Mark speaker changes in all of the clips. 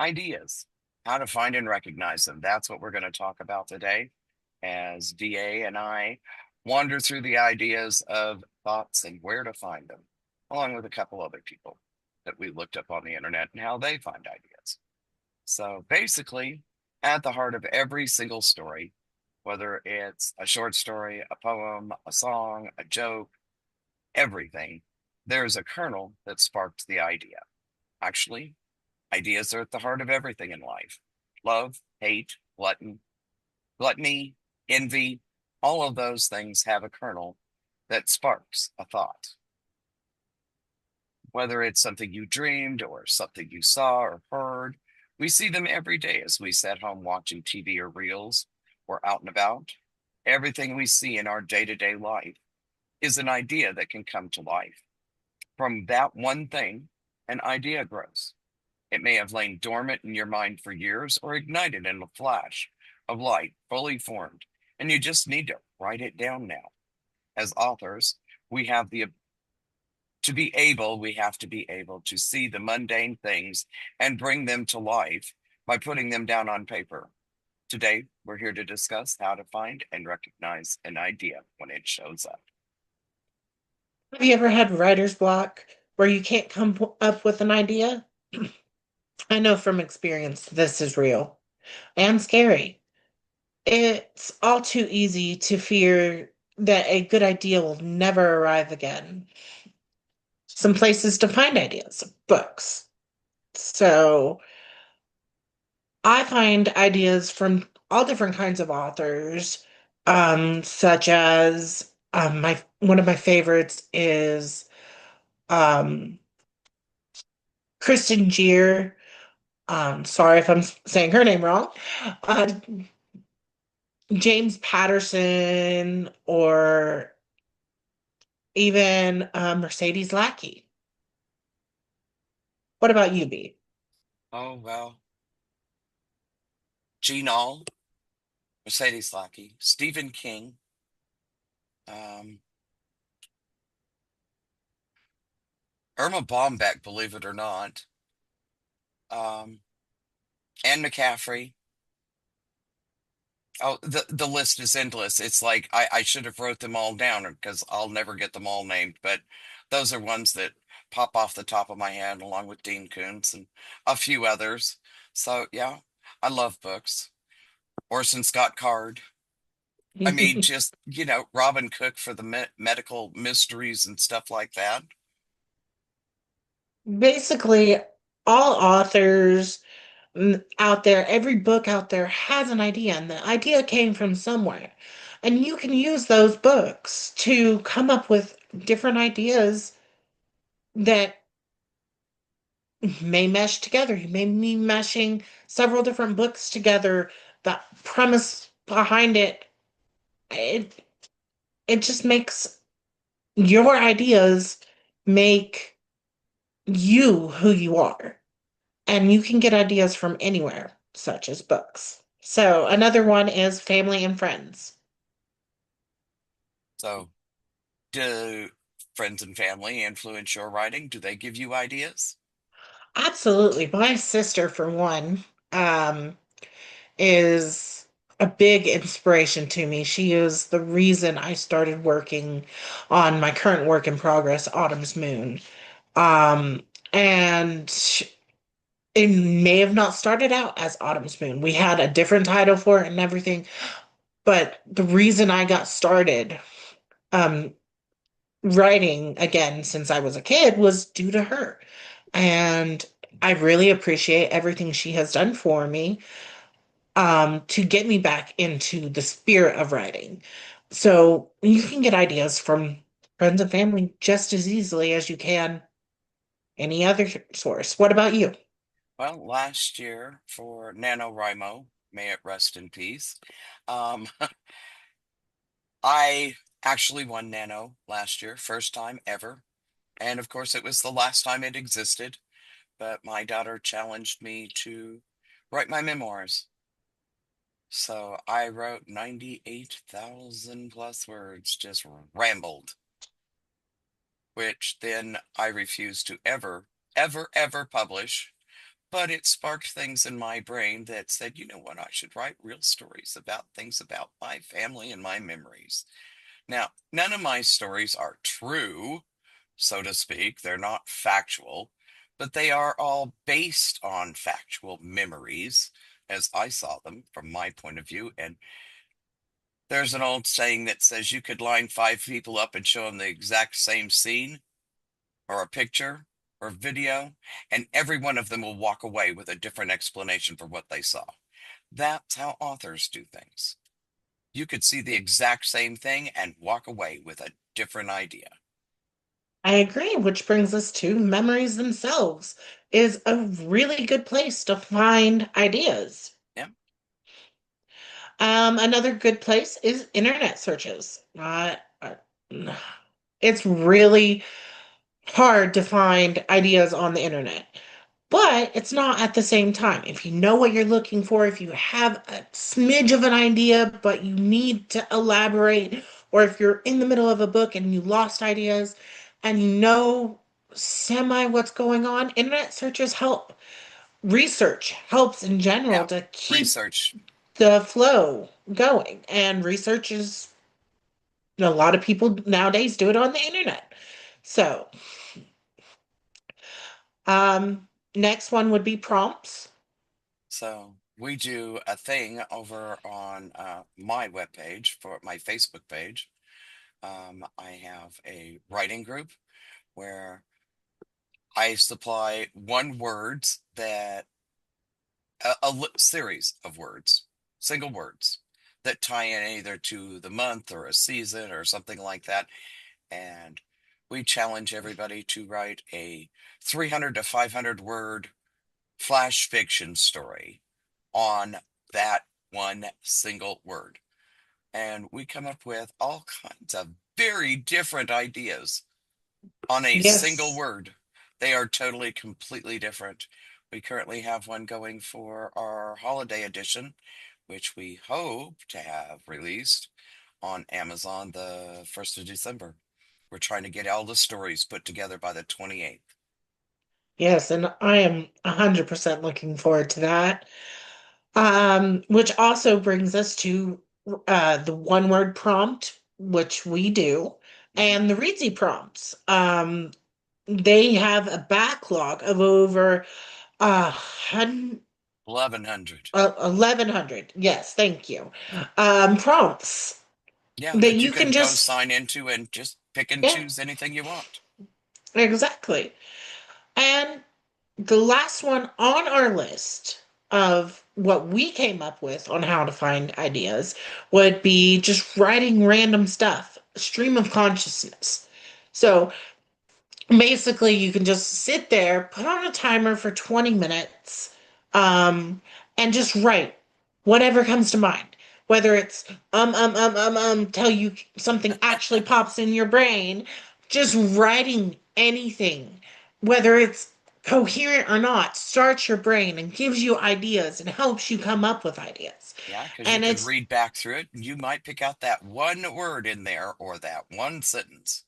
Speaker 1: Ideas, how to find and recognize them. That's what we're going to talk about today as DA and I wander through the ideas of thoughts and where to find them, along with a couple other people that we looked up on the internet and how they find ideas. So basically, at the heart of every single story, whether it's a short story, a poem, a song, a joke, everything, there's a kernel that sparked the idea. Actually, ideas are at the heart of everything in life. Love, hate, gluttony, envy, all of those things have a kernel that sparks a thought. Whether it's something you dreamed or something you saw or heard, we see them every day as we sit home watching TV or reels or out and about. Everything we see in our day-to-day life is an idea that can come to life. From that one thing, an idea grows. It may have lain dormant in your mind for years or ignited in a flash of light, fully formed, and you just need to write it down now. As authors, we have the we have to be able to see the mundane things and bring them to life by putting them down on paper. Today, we're here to discuss how to find and recognize an idea when it shows up.
Speaker 2: Have you ever had writer's block where you can't come up with an idea? I know from experience this is real and scary. It's all too easy to fear that a good idea will never arrive again. Some places to find ideas, books. So I find ideas from all different kinds of authors, such as my one of my favorites is um, Kristen Gier. Sorry if I'm saying her name wrong. Uh, James Patterson or even Mercedes Lackey. What about you, B?
Speaker 1: Oh, well, Gene Aul, Mercedes Lackey, Stephen King, um, Irma Bombeck, believe it or not, um, Anne McCaffrey. Oh, the list is endless. It's like I should have wrote them all down because I'll never get them all named, but those are ones that pop off the top of my head, along with Dean Koontz and a few others. So yeah, I love books. Orson Scott Card. I mean, just Robin Cook for the medical mysteries and stuff like that.
Speaker 2: Basically, all authors out there, every book out there has an idea, and the idea came from somewhere. And you can use those books to come up with different ideas that may mesh together. You may be meshing several different books together. The premise behind it, it just makes your ideas make you who you are. And you can get ideas from anywhere, such as books. So another one is family and friends.
Speaker 1: So, do friends and family influence your writing? Do they give you ideas?
Speaker 2: Absolutely. My sister, for one, um, is a big inspiration to me. She is the reason I started working on my current work in progress, Autumn's Moon. Um, and it may have not started out as Autumn's Moon. We had a different title for it and everything. But the reason I got started um, writing again since I was a kid was due to her. And I really appreciate everything she has done for me to get me back into the spirit of writing. So you can get ideas from friends and family just as easily as you can any other source. What about you?
Speaker 1: Well, last year for NaNoWriMo, may it rest in peace, um, I actually won Nano last year, first time ever. And of course, it was the last time it existed, but my daughter challenged me to write my memoirs. So I wrote 98,000 plus words, just rambled, which then I refused to ever, ever, ever publish. but it sparked things in my brain that said, you know what, I should write real stories about things about my family and my memories. Now, none of my stories are true, so to speak. They're not factual, but they are all based on factual memories as I saw them from my point of view. And there's an old saying that says you could line five people up and show them the exact same scene or a picture or video, and every one of them will walk away with a different explanation for what they saw. That's how authors do things. You could see the exact same thing and walk away with a different idea.
Speaker 2: I agree, which brings us to memories themselves is a really good place to find ideas.
Speaker 1: Yeah.
Speaker 2: Another good place is internet searches. It's really hard to find ideas on the internet, but it's not at the same time. If you know what you're looking for, if you have a smidge of an idea, but you need to elaborate, or if you're in the middle of a book and you lost ideas and you know semi what's going on, internet searches help. Research helps in general
Speaker 1: Yeah.
Speaker 2: to keep
Speaker 1: Research.
Speaker 2: the flow going. And research is a lot of people nowadays do it on the internet. So, next one would be prompts.
Speaker 1: So we do a thing over on my webpage for my Facebook page. I have a writing group where I supply one words that series of words, single words that tie in either to the month or a season or something like that. And we challenge everybody to write a 300 to 500 word flash fiction story on that one single word. And we come up with all kinds of very different ideas on a single
Speaker 2: Yes.
Speaker 1: word. They are totally, completely different. We currently have one going for our holiday edition, which we hope to have released on Amazon the 1st of December. We're trying to get all the stories put together by the 28th.
Speaker 2: Yes, and I am 100% looking forward to that. Which also brings us to the one word prompt, which we do,
Speaker 1: Mhm.
Speaker 2: and the Readsy prompts. They have a backlog of over
Speaker 1: 1100.
Speaker 2: 1,100. Yes, thank you. Prompts
Speaker 1: Yeah,
Speaker 2: that
Speaker 1: that you
Speaker 2: you can
Speaker 1: can go
Speaker 2: just,
Speaker 1: sign into and just pick and
Speaker 2: yeah,
Speaker 1: choose anything you want.
Speaker 2: exactly. And the last one on our list of what we came up with on how to find ideas would be just writing random stuff, stream of consciousness. So basically, you can just sit there, put on a timer for 20 minutes, um, and just write whatever comes to mind. Whether it's till you something actually pops in your brain, just writing anything, whether it's coherent or not, starts your brain and gives you ideas and helps you come up with ideas.
Speaker 1: Yeah, because you
Speaker 2: And
Speaker 1: could
Speaker 2: it's
Speaker 1: read back through it and you might pick out that one word in there or that one sentence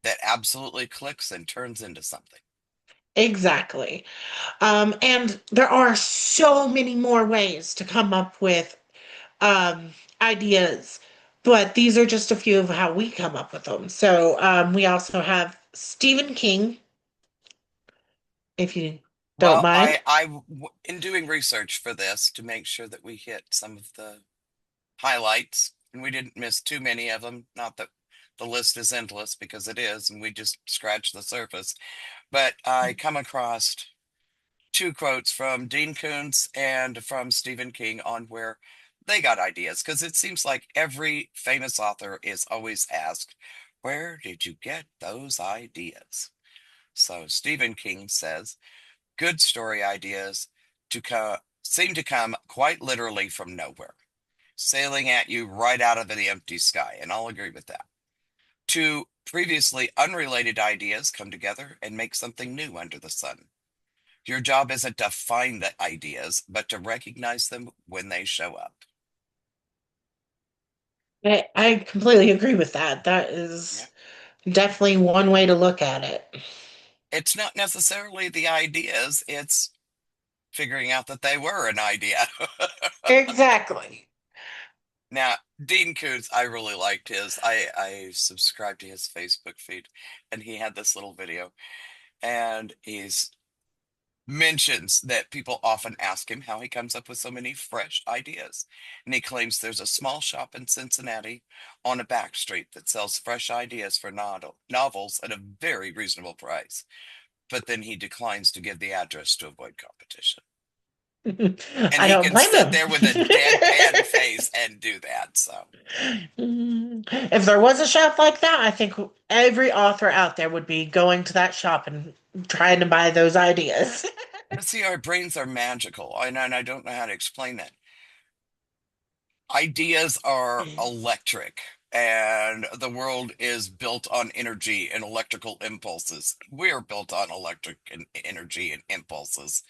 Speaker 1: that absolutely clicks and turns into something.
Speaker 2: exactly. And there are so many more ways to come up with um, ideas, but these are just a few of how we come up with them. So we also have Stephen King, if you don't
Speaker 1: Well,
Speaker 2: mind.
Speaker 1: in doing research for this to make sure that we hit some of the highlights and we didn't miss too many of them, not that the list is endless because it is, and we just scratched the surface, but I come across two quotes from Dean Koontz and from Stephen King on where they got ideas because it seems like every famous author is always asked, where did you get those ideas? So Stephen King says, good story ideas seem to come quite literally from nowhere, sailing at you right out of the empty sky. And I'll agree with that. Two previously unrelated ideas come together and make something new under the sun. Your job isn't to find the ideas, but to recognize them when they show up.
Speaker 2: I completely agree with that. That
Speaker 1: Yeah.
Speaker 2: is definitely one way to look at it.
Speaker 1: It's not necessarily the ideas, it's figuring out that they were an idea.
Speaker 2: Exactly.
Speaker 1: Now, Dean Koontz, I really liked his. I subscribed to his Facebook feed, and he had this little video, and he's mentions that people often ask him how he comes up with so many fresh ideas. And he claims there's a small shop in Cincinnati on a back street that sells fresh ideas for novels at a very reasonable price. But then he declines to give the address to avoid competition. And
Speaker 2: I
Speaker 1: he
Speaker 2: don't
Speaker 1: can
Speaker 2: blame
Speaker 1: sit
Speaker 2: him.
Speaker 1: there with a deadpan face and do that. So,
Speaker 2: If there was a shop like that, I think every author out there would be going to that shop and trying to buy those ideas.
Speaker 1: but see, our brains are magical, and I don't know how to explain that. Ideas are electric, and the world is built on energy and electrical impulses. We're built on electric and energy and impulses.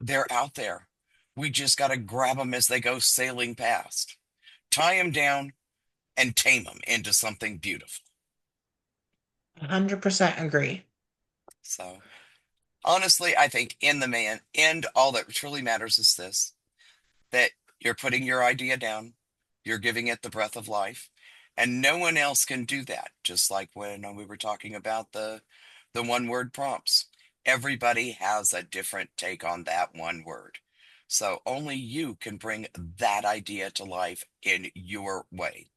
Speaker 1: They're out there. We just got to grab them as they go sailing past, tie them down, and tame them into something beautiful.
Speaker 2: 100% agree.
Speaker 1: So, honestly, I think in the end, all that truly matters is this: that you're putting your idea down, you're giving it the breath of life, and no one else can do that. Just like when we were talking about the one word prompts. Everybody has a different take on that one word. So only you can bring that idea to life in your way.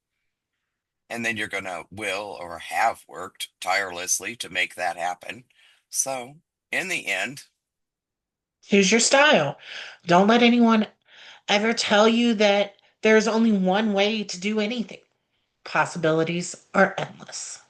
Speaker 1: And then you're going to will or have worked tirelessly to make that happen. So in the end,
Speaker 2: Here's your style. Don't let anyone ever tell you that there's only one way to do anything. Possibilities are endless.